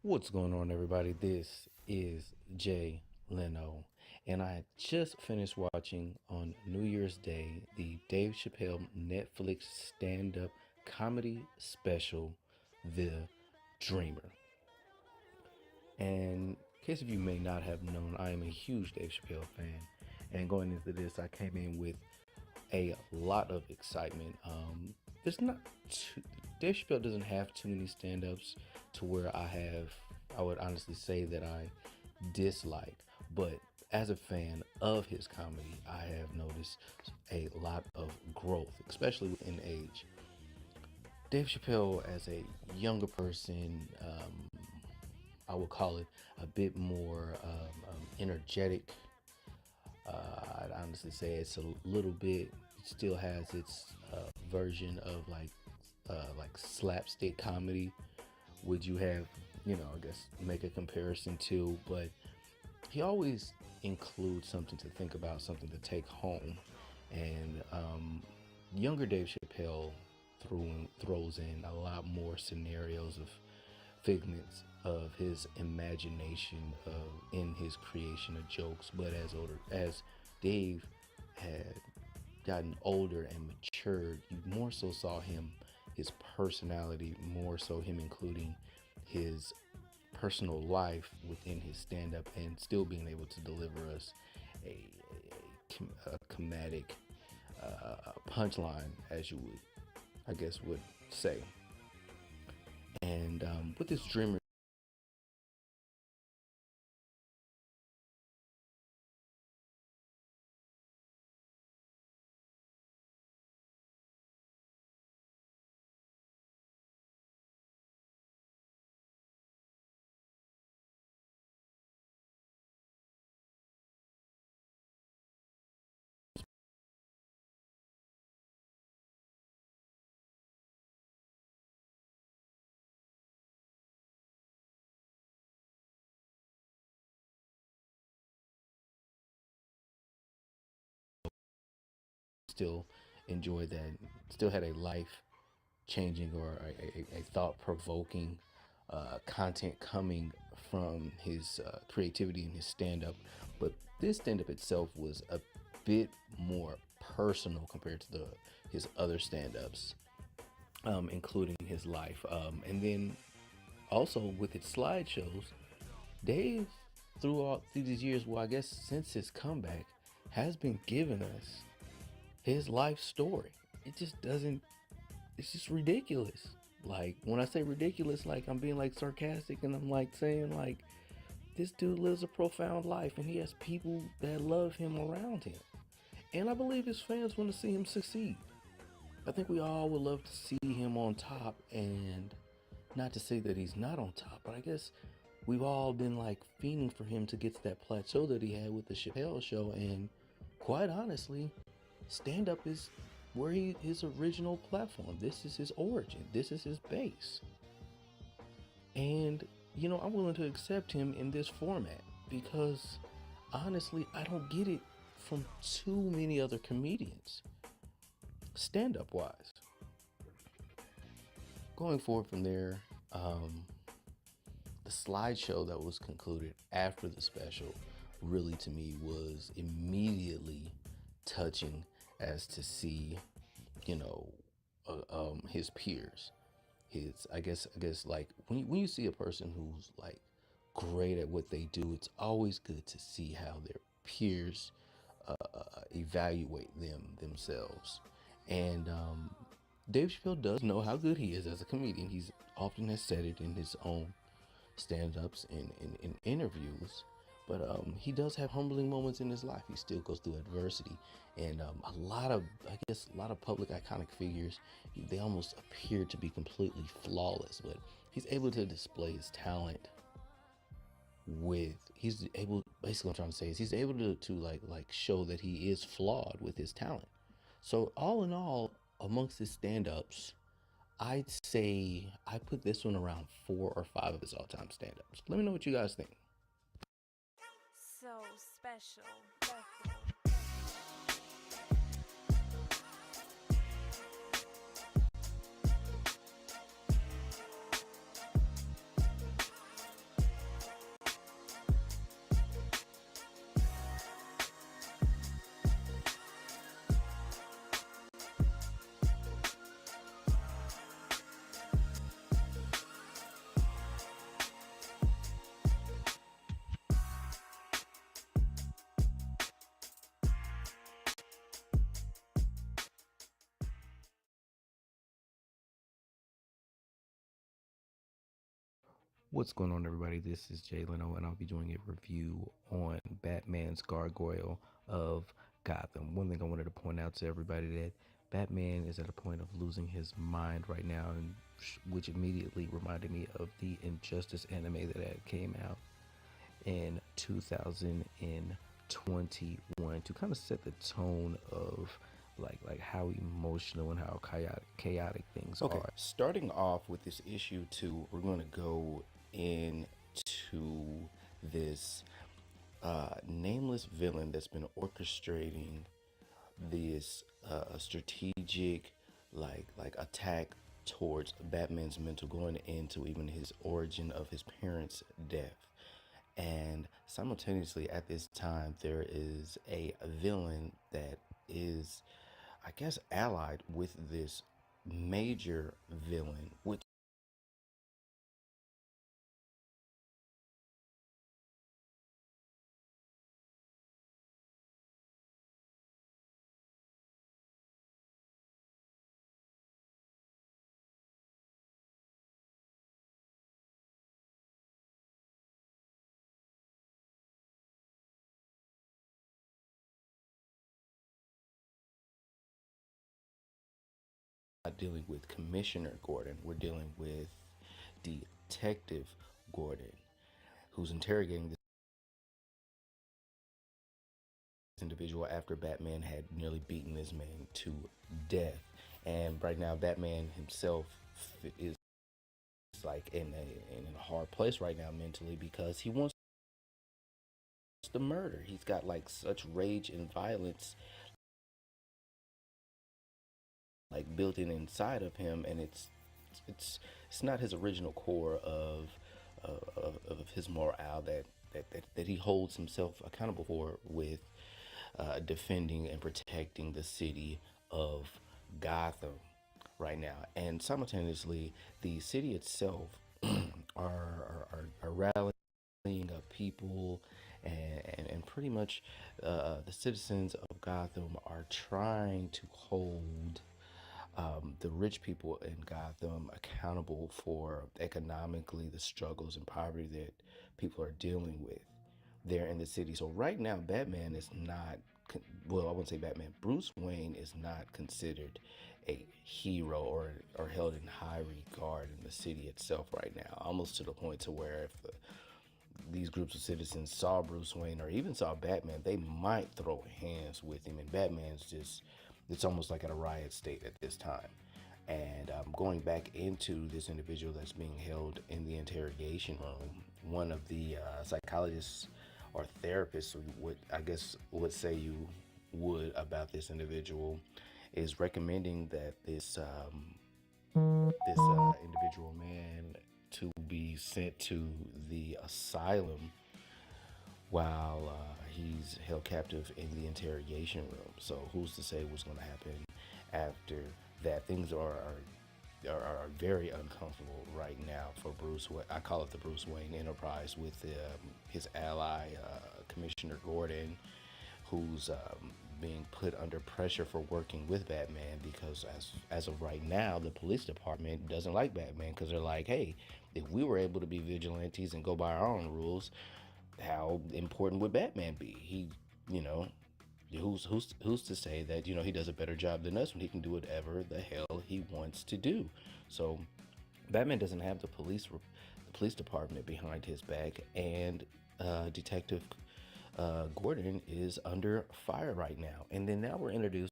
What's going on, everybody? This is Jlyno, and I just finished watching on New Year's Day the Dave Chappelle Netflix stand up comedy special, The Dreamer. And in case of you may not have known, I am a huge Dave Chappelle fan, and going into this, I came in with a lot of excitement. There's not too, Dave Chappelle doesn't have too many stand-ups to where I would honestly say that I dislike, but as a fan of his comedy, I have noticed a lot of growth, especially within age. Dave Chappelle, as a younger person, I would call it a bit more energetic. I'd honestly say it's a little bit. It still has its version of like slapstick comedy. Would you have, I guess make a comparison to? But he always includes something to think about, something to take home. And younger Dave Chappelle throws in a lot more scenarios of figments of his imagination in his creation of jokes. But as Dave had gotten older and matured, you more so saw his personality, more so him including his personal life within his stand-up and still being able to deliver us a comedic punchline, as you would, I guess, would say. And with this Dreamer, still enjoyed that, still had a life changing or a thought provoking content coming from his creativity and his stand up. But this stand up itself was a bit more personal compared to his other stand ups, including his life. And then also with its slideshows, Dave, through these years, well, I guess since his comeback, has been giving us his life story. It just doesn't. It's just ridiculous. Like when I say ridiculous, like I'm being like sarcastic, and I'm like saying like this dude lives a profound life, and he has people that love him around him, and I believe his fans want to see him succeed. I think we all would love to see him on top, and not to say that he's not on top, but I guess we've all been like fiending for him to get to that plateau that he had with the Chappelle show. And quite honestly, stand up is where his original platform. This is his origin. This is his base. And I'm willing to accept him in this format because honestly, I don't get it from too many other comedians, stand up wise. Going forward from there, the slideshow that was concluded after the special really to me was immediately touching, as to see, you know, his peers. I guess like when you see a person who's like great at what they do, it's always good to see how their peers evaluate themselves. And Dave Chappelle does know how good he is as a comedian. He's often has said it in his own stand-ups and in interviews. But he does have humbling moments in his life. He still goes through adversity, and a lot of public iconic figures, they almost appear to be completely flawless. But he's able to display his talent basically what I'm trying to say is he's able to like show that he is flawed with his talent. So all in all, amongst his stand-ups, I'd say I put this one around 4 or 5 of his all-time stand-ups. Let me know what you guys think. So special. What's going on, everybody? This is Jlyno, and I'll be doing a review on Batman's Gargoyle of Gotham. One thing I wanted to point out to everybody that Batman is at a point of losing his mind right now, and which immediately reminded me of the Injustice anime that had came out in 2021 to kind of set the tone of like how emotional and how chaotic things are. Starting off with this issue 2, we're going to go into this nameless villain that's been orchestrating this strategic like attack towards Batman's mental, going into even his origin of his parents' death. And simultaneously at this time, there is a villain that is, I guess, allied with this major villain, which not dealing with Commissioner Gordon. We're dealing with Detective Gordon, who's interrogating this individual after Batman had nearly beaten this man to death. And right now, Batman himself is like in a hard place right now mentally, because he wants the murder. He's got like such rage and violence like built in inside of him, and it's not his original core of his morale that he holds himself accountable for, with defending and protecting the city of Gotham right now. And simultaneously, the city itself are rallying up people, and pretty much the citizens of Gotham are trying to hold the rich people in Gotham accountable for economically the struggles and poverty that people are dealing with there in the city. So right now, Batman is not, well, I wouldn't say Batman, Bruce Wayne is not considered a hero or held in high regard in the city itself right now, almost to the point to where if these groups of citizens saw Bruce Wayne or even saw Batman, they might throw hands with him. And Batman's just, it's almost like at a riot state at this time. And going back into this individual that's being held in the interrogation room, one of the psychologists or therapists would say you would about this individual is recommending that this individual man to be sent to the asylum while he's held captive in the interrogation room. So who's to say what's going to happen after that? Things are very uncomfortable right now for Bruce. I call it the Bruce Wayne enterprise, with his ally Commissioner Gordon, who's being put under pressure for working with Batman, because as of right now, the police department doesn't like Batman, because they're like, hey, if we were able to be vigilantes and go by our own rules, how important would Batman be? He, you know, who's to say that he does a better job than us when he can do whatever the hell he wants to do? So Batman doesn't have the police department behind his back, and Detective Gordon is under fire right now. And then now we're introduced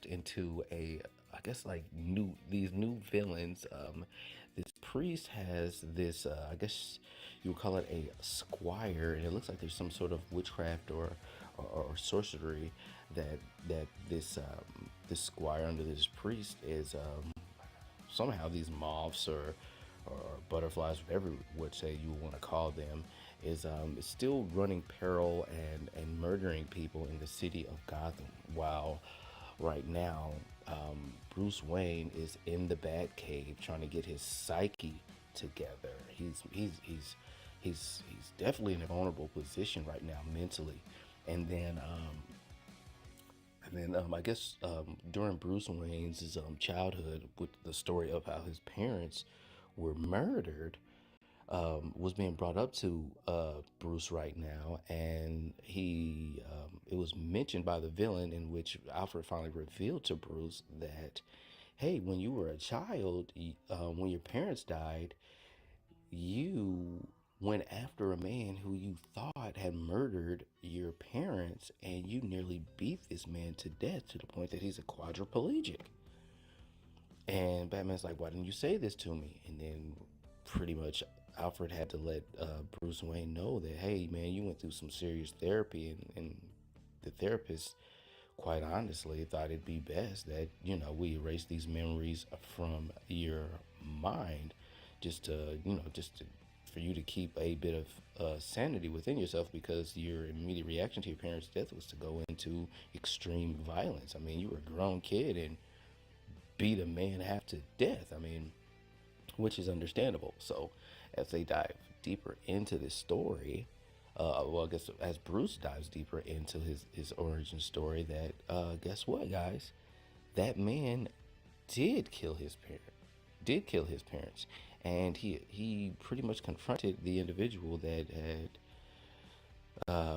into I guess like these new villains. This priest has this I guess you would call it a squire, and it looks like there's some sort of witchcraft or sorcery that this squire under this priest is somehow these moths or butterflies, whatever would say you want to call them, is still running peril and murdering people in the city of Gotham. While right now, Bruce Wayne is in the Batcave trying to get his psyche together. He's definitely in a vulnerable position right now mentally. And then And then I guess during Bruce Wayne's childhood, with the story of how his parents were murdered, was being brought up to Bruce right now, and it was mentioned by the villain, in which Alfred finally revealed to Bruce that, hey, when you were a child, when your parents died, you went after a man who you thought had murdered your parents, and you nearly beat this man to death to the point that he's a quadriplegic. And Batman's like, why didn't you say this to me? And then pretty much Alfred had to let Bruce Wayne know that, hey, man, you went through some serious therapy. And the therapist, quite honestly, thought it'd be best that, we erase these memories from your mind just to, for you to keep a bit of sanity within yourself, because your immediate reaction to your parents' death was to go into extreme violence. I mean, you were a grown kid and beat a man half to death. I mean, which is understandable. So, as they dive deeper into this story, I guess as Bruce dives deeper into his origin story, that guess what, guys? That man did kill his parents, and he pretty much confronted the individual that had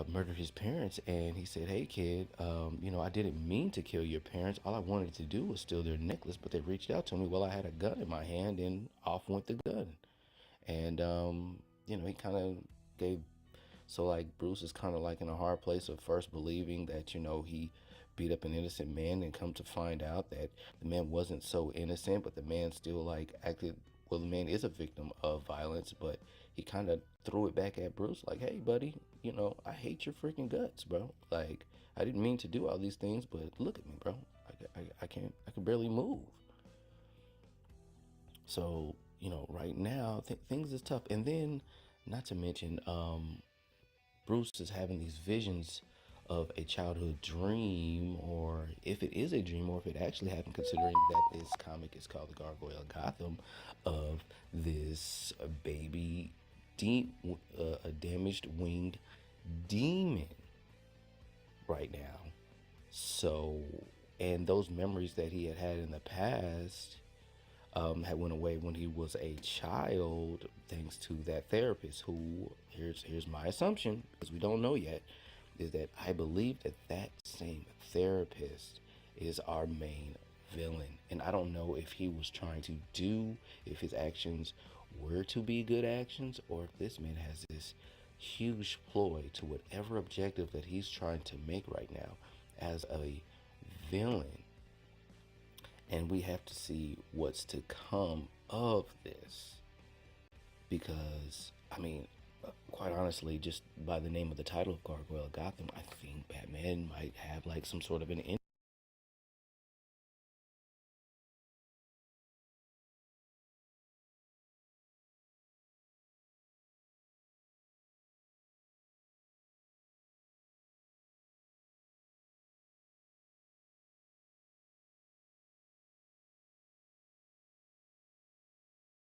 murdered his parents, and he said, hey kid, I didn't mean to kill your parents. All I wanted to do was steal their necklace, but they reached out to me while I had a gun in my hand, and off went the gun. And he kind of gave, so like Bruce is kind of like in a hard place of first believing that he beat up an innocent man, and come to find out that the man wasn't so innocent, but the man still like acted, well, the man is a victim of violence, but he kind of threw it back at Bruce like, hey buddy, I hate your freaking guts, bro. Like, I didn't mean to do all these things, but look at me, bro. I can barely move. So, right now things is tough. And then, not to mention, Bruce is having these visions of a childhood dream, or if it is a dream, or if it actually happened, considering that this comic is called The Gargoyle Gotham, of this baby, a damaged winged demon right now. So, and those memories that he had in the past had went away when he was a child, thanks to that therapist. Who, here's my assumption, because we don't know yet, is that I believe that that same therapist is our main villain, and I don't know if he was trying to do, if his actions were to be good actions, or if this man has this huge ploy to whatever objective that he's trying to make right now as a villain. And we have to see what's to come of this, because I mean, quite honestly, just by the name of the title of Gargoyle Gotham, I think Batman might have like some sort of an